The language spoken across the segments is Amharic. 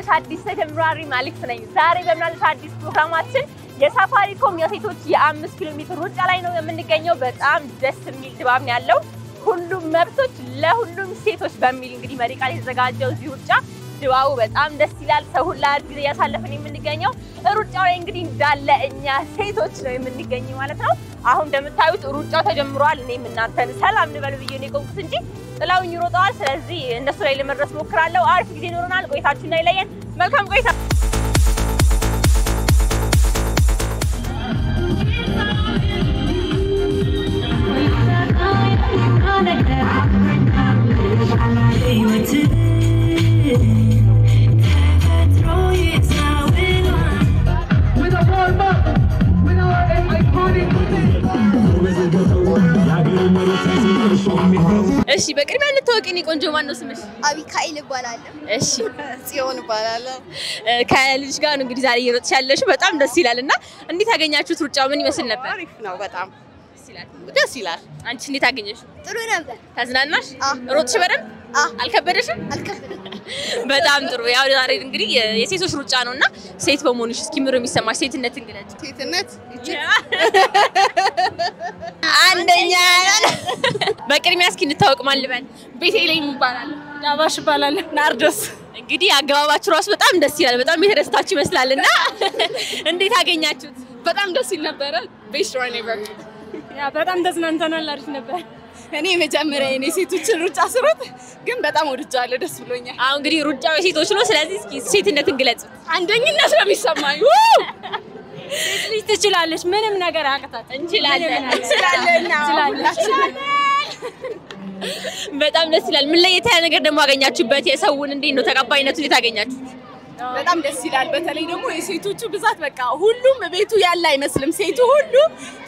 በምናለሽ አዲስ ተጀምሯሪ ማሊክስ ነኝ ዛሬ በምናለሽ አዲስ ፕሮግራማችን የሳፋሪኮም የሴቶች የ5 ኪሎ ሜትር ሩጫ ላይ ነው የምንገኘው በጣም ደስ የሚል ድባብ ነው ያለው ሁሉም መብቶች ለሁሉም ሴቶች በሚል እንግዲህ መሪ ቃል የተዘጋጀው እዚህ ሩጫ ድባቡ በጣም ደስ ይላል ሰው ሁሉ ጊዜ ያሳለፈን የምንገኘው ሩጫው ላይ እንግዲህ እንዳለ እኛ ሴቶች ነው የምንገኘው ማለት ነው አሁን እንደምታዩት ሩጫው ተጀምሯል እኔም እናንተን ሰላም እንበል ብዬ ነው የቆምኩት እንጂ ጥላውኝ ሮጠዋል ስለዚህ እነሱ ላይ ለመድረስ ሞክራለሁ አሪፍ ጊዜ ይኖርናል ቆይታችሁና ይለየን መልካም ቆይታ እሺ በቅድሚያ እንተዋወቅኝ ቆንጆ ማን ነው ስምሽ አቢካኤል ይባላል እሺ ጽዮን ይባላል ከልጅ ጋር ነው እንግዲህ ዛሬ እየሮጥሽ ያለሽ በጣም ደስ ይላልና እንዴት አገኛችሁት ሩጫው ምን ይመስል ነበር አሪፍ ነው በጣም ደስ ይላል አንቺ እንዴት አገኘሽ ጥሩ ነበር ተዝናናሽ ሮጥሽ በደም አልከበደሽም በጣም ጥሩ ያው ዛሬ እንግዲህ የሴቶች ሩጫ ነውና ሴት በመሆንሽ እስኪ ምሮ የሚሰማሽ ሴትነትን ግለጭ ሴትነት አንደኛ በቅድሚያ እስኪ እንታወቅ ማን ልበል ቤቴሌም ይባላል ዳባሽ ይባላል ናርዶስ እንግዲህ አገባባችሁ ራስ በጣም ደስ ይላል በጣም የተደስታችሁ ይመስላልና እንዴት አገኛችሁት በጣም ደስ ይል ነበር ቤስት ራን ኤቨር ያ በጣም ተዝናንተናል አሪፍ ነበር እኔ መጀመሪያ የኔ ሴቶች ሩጫ ስሮጥ ግን በጣም ወድጃለሁ ደስ ብሎኛል አሁን እንግዲህ ሩጫው የሴቶች ነው ስለዚህ እስኪ ሴትነትን ግለጽ አንደኝነት ነው የሚሰማኝ ሴት ልጅ ትችላለች ምንም ነገር አያቅታት እንችላለን በጣም ደስ ይላል ምን ላይ የታየ ነገር ደግሞ አገኛችሁበት የሰውን እንዴት ነው ተቀባይነቱን የታገኛችሁት በጣም ደስ ይላል በተለይ ደግሞ የሴቶቹ ብዛት በቃ ሁሉም ቤቱ ያለ አይመስልም ሴቱ ሁሉ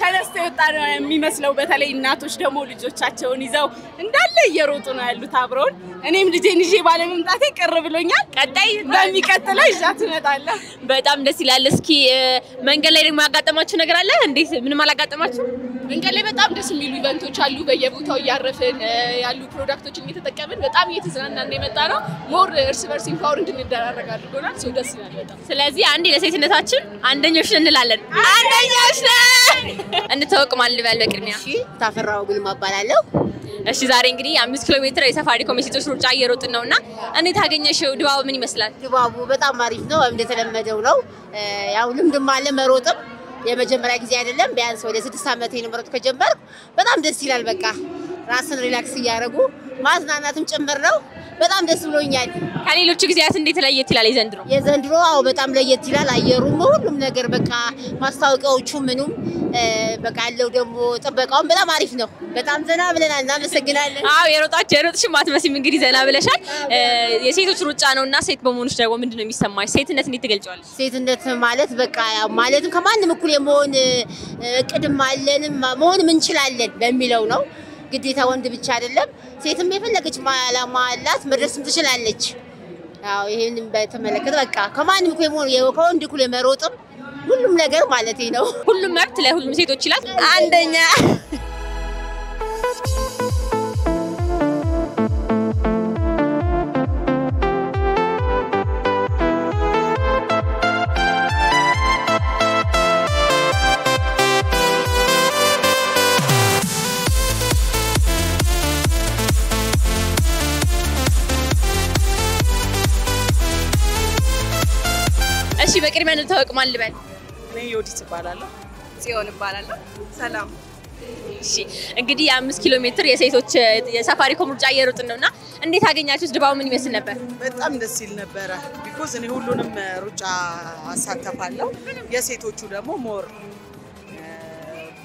ተነስተ ወጣ ነው የሚመስለው በተለይ እናቶች ደግሞ ልጆቻቸውን ይዘው እንዳለ እየሮጡ ነው ያሉት አብረውን እኔም ልጄን ይዤ ባለመምጣቴ ቅር ብሎኛል ቀጣይ በሚቀጥለው ይዛት እመጣለሁ በጣም ደስ ይላል እስኪ መንገድ ላይ ደግሞ ያጋጠማችሁ ነገር አለ እንዴት ምንም አላጋጠማችሁ መንገድ ላይ በጣም ደስ የሚሉ ኢቨንቶች አሉ በየቦታው ያረፈን ያሉ ፕሮዳክቶችን እየተጠቀምን በጣም እየተዝናናን እንደመጣ ነው ሞር እርስ በርስ ኢምፓወር እንድንደራረግ አድርጎናል ሰው ደስ ይላል በጣም ስለዚህ አንዴ ለሴትነታችን አንደኞች እንላለን አንደኞች ነን እንተዋወቅ ማን ልበል በቅድሚያ እሺ ታፈራው ግን ማባላለሁ እሺ ዛሬ እንግዲህ 5 ኪሎ ሜትር የሳፋሪኮም የሴቶች ሩጫ እየሮጥን ነውና እንዴት አገኘሽው ድባቡ ምን ይመስላል ድባቡ በጣም አሪፍ ነው እንደተለመደው ነው ያው ልምድም አለ መሮጥም የመጀመሪያ ጊዜ አይደለም ቢያንስ ወደ 6 አመት የነበረው ከጀመርኩ በጣም ደስ ይላል በቃ ራስን ሪላክስ ያያረጉ ማዝናናትም ጭምር ነው በጣም ደስ ብሎኛል ከሌሎች ጊዜያት እንዴት ለየት ይላል የዘንድሮ አው በጣም ለየት ይላል አየሩም ሁሉም ነገር በቃ ማስታወቂያዎቹ ምኑም በቃ ያለው ደግሞ ጥበቃውን በጣም አሪፍ ነው በጣም ዘና ብለናል እናመሰግናለን አው የሮጥሽ ማትመስም እንግዲህ ዘና ብለሻል የሴቶች ሩጫ ነውና ሴት በመሆንሽ ደግሞ ምንድነው የሚሰማሽ ሴትነት እንዴት ትገልጫለሽ ሴትነት ማለት በቃ ማለትም ከማንም እኩል የመሆን እቅድም አለንም መሆንም እንችላለን በሚለው ነው ግዴታ ወንድ ብቻ አይደለም ሴትም የፈለገች ማላማ አላት መድረስም ትችላለች አው ይሄንን በተመለከተ በቃ ከማንም እኩል የመሆን ከወንድ እኩል የመሮጥም ሁሉም ነገር ማለት ነው ሁሉም መብት ለሁሉም ሴቶች ይላል አንደኛ እሺ በቅድሚያ እንተዋወቅ ማን ልበል እኔ ዮዲት ይባላለሁ ጽዮን ይባላለሁ ሰላም እሺ እንግዲህ 5 ኪሎ ሜትር የሴቶች የሳፋሪኮም ሩጫ እየሮጥን ነውና እንዴት አገኛችሁት ድባቡ ምን ይመስል ነበር በጣም ደስ ይል ነበር ቢኮዝ እኔ ሁሉንም ሩጫ አሳተፋለሁ የሴቶቹ ደግሞ ሞር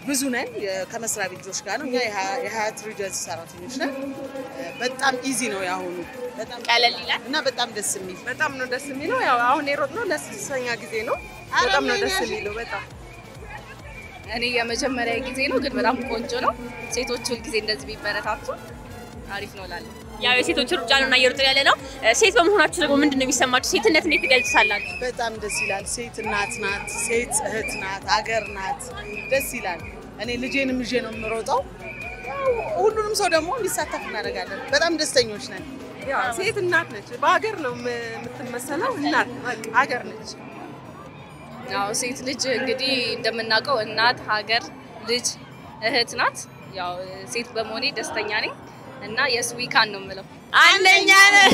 ብዙ ነን ከመስሪያ ቤቶች ጋር ነው እኛ የሀያት ሪጀንስ ሰራተኞች ነን በጣም ኢዚ ነው ያሁኑ በጣም ቀለል ይላል እና በጣም ደስ የሚል በጣም ነው ደስ የሚለው ያው አሁን የሮጥነው ለስድስተኛ ጊዜ ነው በጣም ነው ደስ የሚለው በጣም እኔ የመጀመሪያ ጊዜ ነው ግን በጣም ቆንጆ ነው ሴቶች ሁሉ ጊዜ እንደዚህ ቢበረታቱ አሪፍ ነው ላለ ያው የሴቶች ሩጫ ነውና እየሮጥን ያለ ነው ሴት በመሆናችሁ ደግሞ ምንድነው የሚሰማችሁ ሴትነት እንዴት ትገልጻላችሁ በጣም ደስ ይላል ሴት እናት ናት ሴት እህት ናት አገር ናት ደስ ይላል እኔ ልጄንም ይዤ ነው የምሮጠው ሁሉንም ሰው ደግሞ እንዲሳተፍ እናደርጋለን በጣም ደስተኞች ነን ያው ሴት እናት ነች በአገር ነው የምትመሰለው እናት በቃ ሀገር ነች ያው ሴት ልጅ እንግዲህ እንደምናውቀው እናት ሀገር ልጅ እህት ናት ያው ሴት በመሆኔ ደስተኛ ነኝ እና yes we can ነው የምለው አንደኛ ነን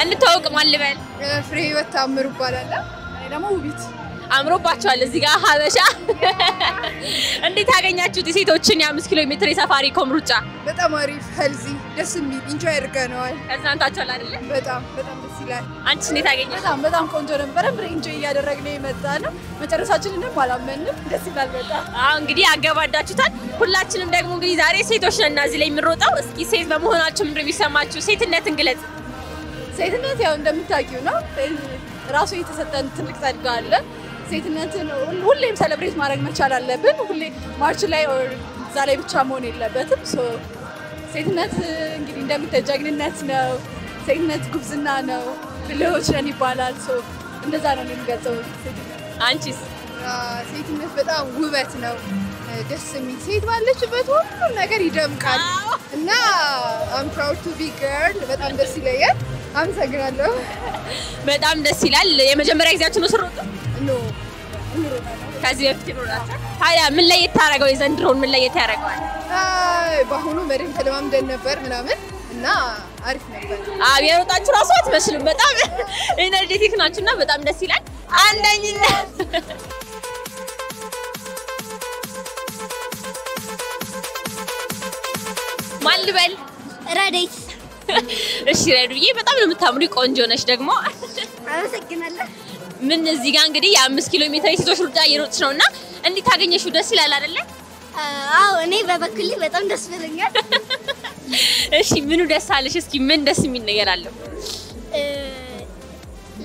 እንተዋወቅ ማን ልበል ፍሬ ህይወት ታምሩ ይባላል እኔ ደግሞ ውቢት አምሮባቸዋል እዚህ ጋር ሀበሻ እንዴት አገኛችሁት የሴቶችን የ5 ኪሎ ሜትር የሳፋሪኮም ሩጫ በጣም አሪፍ ሄልዚ ደስ የሚል ኢንጆይ አድርገናል ከዛንታችኋል አይደል በጣም ደስ ይላል አንቺስ እንዴት አገኛችሁ በጣም ቆንጆ ነበር ኢንጆይ እያደረግን የመጣነው መጨረሻችንን አላመንም ደስ ይላል በጣም እንግዲህ አገባዳችሁታል ሁላችንም ደግሞ እንግዲህ ዛሬ ሴቶች ነን እዚህ ላይ የምንሮጣው እስኪ ሴት በመሆናችሁ ምንድነው የሚሰማችሁ ሴትነትን ግለጽ ሴትነት ያው እንደምታውቂው ነው ራሱ የተሰጠን ትልቅ ጸጋ አለ ሴትነትን ሁሌም ሴሌብሬት ማድረግ መቻል አለብን ሁሌ ማርች ላይ ዛሬ ብቻ መሆን የለበትም ሴትነት እንግዲህ እንደምትጀግንነት ነው ሴትነት ጉብዝና ነው ብልሆች ነን ይባላል እንደዛ ነው የሚገልጸው አንቺስ ሴትነት በጣም ውበት ነው ደስ የሚል ሴት ባለችበት ሁሉ ነገር ይደምቃል እና I'm proud to be girl በጣም ደስ ይላል አመሰግናለሁ በጣም ደስ ይላል የመጀመሪያ ጊዜያችሁ ነው ስሮጡ ነው ከዚህ በፊት ሮጣችሁ ታዲያ ምን ላይ የታረገው የዘንድሮን ምን ላይ የታረገዋል በአሁኑ መድም ተለማምደን ነበር ምናምን እና አሪፍ ነበር የሮጣችሁ ራሱ አትመስሉም በጣም ኤነርጂቲክ ናችሁና በጣም ደስ ይላል አንደኝነት ማን ልበል ረዴት እሺ ረዱዬ በጣም ነው የምታምሪ ቆንጆ ነሽ ደግሞ አመሰግናለሁ ምን እዚህ ጋር እንግዲህ የ5 ኪሎ ሜትር የሴቶች ሩጫ እየሮጥሽ ነውና እንዴት ታገኘሽው ደስ ይላል አይደለ አዎ እኔ በበኩሌ በጣም ደስ ብሎኛል እሺ ምኑ ደስ አለሽ እስኪ ምን ደስ የሚል ነገር አለው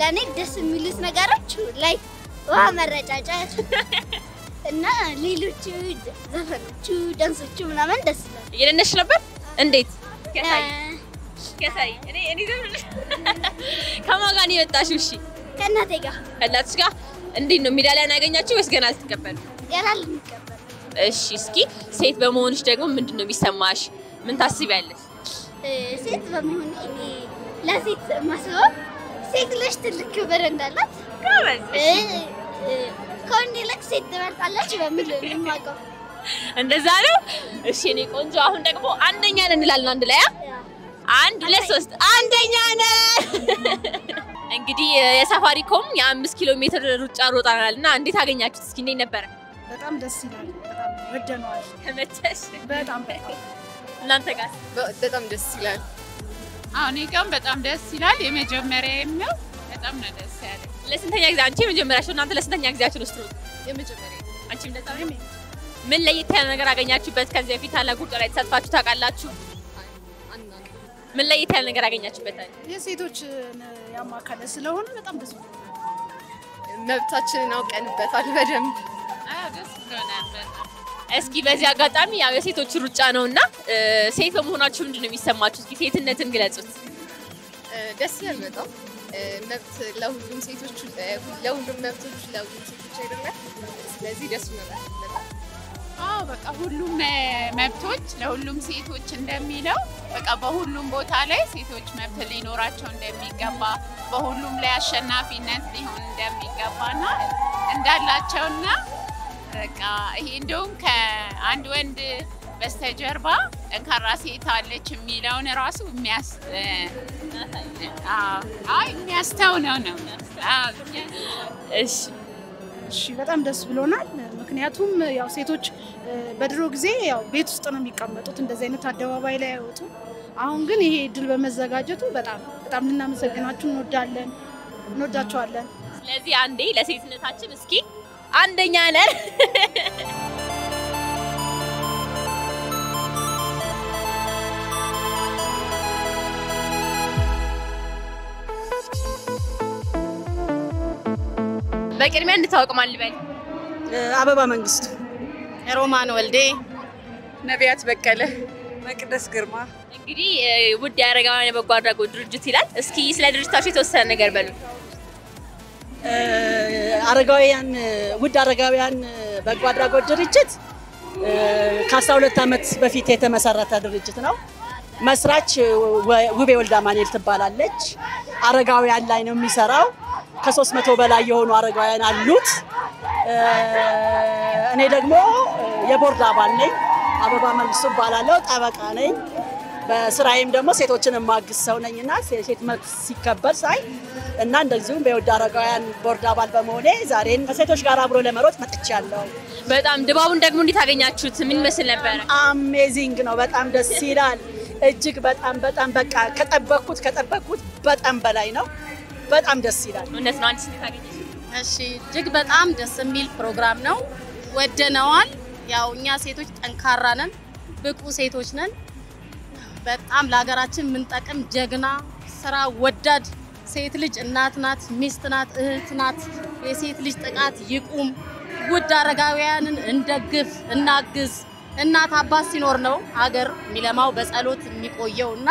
ለኔ ደስ የሚሉት ነገሮች ላይ ውሃ መረጫጫት እና ሌሎች ዘፈኖቹ ዳንሶቹ ምናምን ደስ ይላል እየደነሽ ነበር እንዴት ከሳይ እኔ ዘምር ከማን ጋር ነው የወጣሽው እሺ ከእናቴ ጋር ከእናትሽ ጋር እንዴት ነው ሜዳሊያ ያገኛችሁ ወይስ ገና አልተቀበሉ ገና ልንቀበል እሺ እስኪ ሴት በመሆንሽ ደግሞ ምንድነው የሚሰማሽ ምን ታስቢያለሽ ሴት በመሆን እኔ ለሴት ማስበው ሴት ልጅ ትልቅ ክብር እንዳላት ጎበዝ ከወንድ ይልቅ ሴት ትበልጣለች በሚል ነው የማውቀው እንደዛ ነው እሺ እኔ ቆንጆ አሁን ደግሞ አንደኛ ነን እንላለን አንድ ላይ 1 2 3 አንደኛ ነን እንግዲህ የሳፋሪኮም የ5 ኪሎ ሜትር ሩጫ ሮጣናልና እንዴት አገኛችሁት እስኪ እንዴት ነበር በጣም ደስ ይላል በጣም ወደነዋል ተመቸሽ በጣም እናንተ ጋር በጣም ደስ ይላል እኔ ጋር በጣም ደስ ይላል የመጀመሪያዬም ነው በጣም ነው ደስ ያለኝ ለስንተኛ ጊዜ አንቺ የመጀመሪያሽ እናንተ ለስንተኛ ጊዜያችሁ ነው ስትሮጡ የመጀመሪያ አንቺ እንደዛ ነው ምን ለየት ያለ ነገር አገኛችሁበት ከዚህ በፊት ታላቁ ሩጫ ላይ ተሳትፋችሁ ታውቃላችሁ ምን ለየት ያለ ነገር አገኛችሁበት የሴቶች ያማከለ ስለሆነ በጣም ደስ ይላል መብታችንን አውቀንበታል በደንብ ደስ ብሎናል በጣም እስኪ በዚህ አጋጣሚ ያው የሴቶች ሩጫ ነውና ሴት በመሆናችሁ ምንድነው የሚሰማችሁ እስኪ ሴትነትን ግለጹት ደስ ይላል በጣም መብት ለሁሉም ሴቶች ለሁሉም መብቶች ለሁሉም ሴቶች አይደለም ስለዚህ ደስ ይላል በጣም በቃ ሁሉም መብቶች ለሁሉም ሴቶች እንደሚለው በቃ በሁሉም ቦታ ላይ ሴቶች መብት ሊኖራቸው እንደሚገባ በሁሉም ላይ አሸናፊነት ሊሆን እንደሚገባና እንዳላቸውና በቃ ይሄ እንደውም ከአንድ ወንድ በስተጀርባ ጠንካራ ሴት አለች የሚለውን ራሱ የሚያስተውነው ነው እሺ በጣም ደስ ብሎናል ምክንያቱም ያው ሴቶች በድሮ ጊዜ ያው ቤት ውስጥ ነው የሚቀመጡት እንደዚህ አይነት አደባባይ ላይ አይወጡ አሁን ግን ይሄ እድል በመዘጋጀቱ በጣም ልናመሰግናችሁ እንወዳቸዋለን ስለዚህ አንዴ ለሴትነታችን እስኪ አንደኛ ነን በቅድሚያ እንድታወቅ ማን ልበል አበባ መንግስቱ ሮማን ወልዴ ነቢያት በቀለ መቅደስ ግርማ እንግዲህ ውድ የአረጋውያን የበጎ አድራጎት ድርጅት ይላል እስኪ ስለ ድርጅታችሁ የተወሰነ ነገር በሉ አረጋውያን ውድ አረጋውያን በጎ አድራጎት ድርጅት ከ12 ዓመት በፊት የተመሰረተ ድርጅት ነው። መስራች ውቤ ወልዳ ማኔል ትባላለች። አረጋውያን ላይ ነው የሚሰራው። ከ300 በላይ የሆኑ አረጋውያን አሉት። እኔ ደግሞ የቦርድ አባል ነኝ። አበባ መንግስቱ እባላለሁ። ጠበቃ ነኝ። በስራዬም ደግሞ ሴቶችን ማግዝ ሰው ነኝና ሴት መብት ሲከበር ሳይ እና እንደዚሁም በውድ አረጋውያን ቦርድ አባል በመሆኔ ዛሬን ከሴቶች ጋር አብሮ ለመሮጥ መጥቻለሁ። በጣም ድባቡን ደግሞ እንዴት አገኛችሁት? ምን መስል ነበር? አሜዚንግ ነው። በጣም ደስ ይላል። እጅግ በጣም በቃ ከጠበቅኩት በጣም በላይ ነው። በጣም ደስ ይላል። እውነት ነው። አንቺ እንዴት አገኘሽ? እሺ እጅግ በጣም ደስ የሚል ፕሮግራም ነው። ወደነዋል። ያው እኛ ሴቶች ጠንካራ ነን፣ ብቁ ሴቶች ነን። በጣም ለሀገራችን ምንጠቅም ጀግና ስራ ወዳድ ሴት ልጅ እናት ናት፣ ሚስት ናት፣ እህት ናት። የሴት ልጅ ጥቃት ይቁም። ውድ አረጋውያንን እንደግፍ፣ እናግዝ። እናት አባት ሲኖር ነው ሀገር የሚለማው በጸሎት የሚቆየውና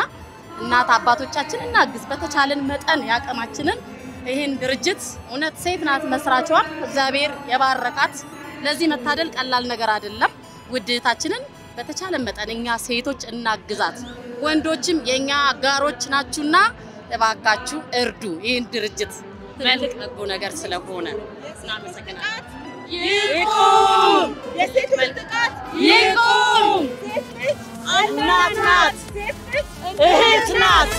እናት አባቶቻችን እናግዝ በተቻለን መጠን ያቀማችንን። ይሄን ድርጅት እውነት ሴት ናት መስራቿ፣ እግዚአብሔር የባረካት። ለዚህ መታደል ቀላል ነገር አይደለም። ውድታችንን በተቻለ መጠን እኛ ሴቶች እናግዛት። ወንዶችም የኛ አጋሮች ናችሁና እባካችሁ እርዱ ይሄን ድርጅት ትልቅ በጎ ነገር ስለሆነ እናመሰግናለን። ይቁም! የሴት ጥቃት ይቁም! ሴት ልጅ እናት ናት፣ ሴት ልጅ እህት ናት።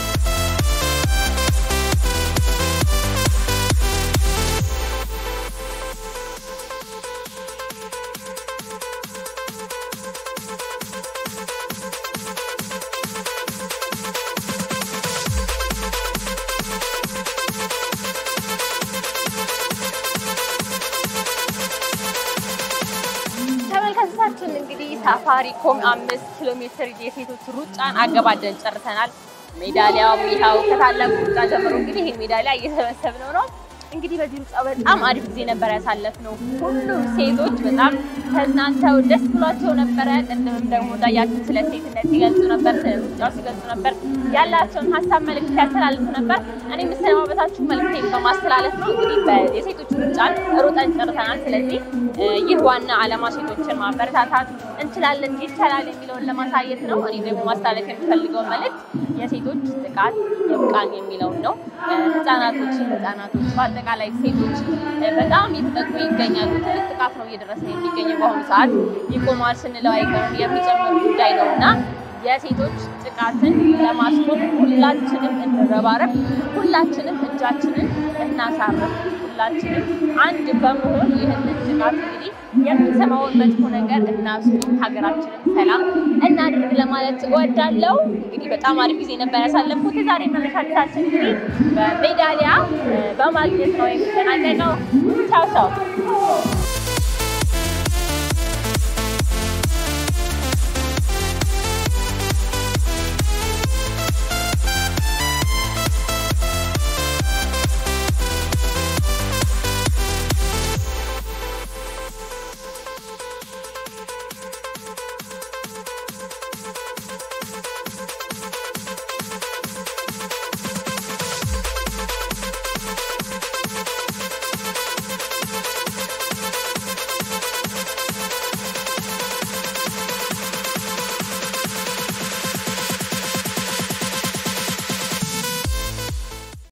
እንግዲህ ሳፋሪኮም 5 ኪሎ ሜትር የሴቶች ሩጫን አገባደን ጨርሰናል። ሜዳሊያው ይኸው ከታላቁ ሩጫ ጀምሮ እንግዲህ ይሄን ሜዳሊያ እየተሰበሰብነው ነው። እንግዲህ በዚህ ሩጫ በጣም አሪፍ ጊዜ ነበር ያሳለፍነው። ሁሉም ሴቶች በጣም ተዝናንተው ደስ ብሏቸው ነበር። ቀደምም ደግሞ እንዳያችሁ ስለ ሴትነት ሲገልጹ ነበር፣ ስለ ሩጫው ሲገልጹ ነበር፣ ያላቸውን ሀሳብ መልእክት ያስተላልፉ ነበር። እኔ የምሰማበታችሁ መልእክቴን በማስተላለፍ ነው። እንግዲህ የሴቶች ሩጫን ሩጠን ጨርሰናል። ስለዚህ ይህ ዋና ዓላማ ሴቶችን ማበረታታት እንችላለን፣ ይቻላል የሚለውን ለማሳየት ነው። እኔ ደግሞ ማስተላለፍ የምፈልገው መልእክት የሴቶች ጥቃት ይብቃን የሚለውን ነው። ህፃናቶች በአጠቃላይ ሴቶች በጣም እየተጠቁ ይገኛሉ። ትልቅ ጥቃት ነው እየደረሰ የሚገኘው በአሁኑ ሰዓት። ይቆማል ስንለው አይቀርም የሚጨምር ጉዳይ ነውና የሴቶች ጥቃትን ለማስቆም ሁላችንም እንረባረብ፣ ሁላችንም እጃችንን እናሳርፍ፣ ሁላችንም አንድ በመሆን ይህንን ጥቃት እንግዲህ የምንሰማውን መጥፎ ነገር እናስቆም፣ ሀገራችንን ሰላም እናድርግ ለማለት እወዳለሁ። እንግዲህ በጣም አሪፍ ጊዜ ነበር ያሳለፍኩት። ዛሬ መነሻችን እንግዲህ በሜዳሊያ በማግኘት ነው የሚጠናቀቀው። ቻው ቻው።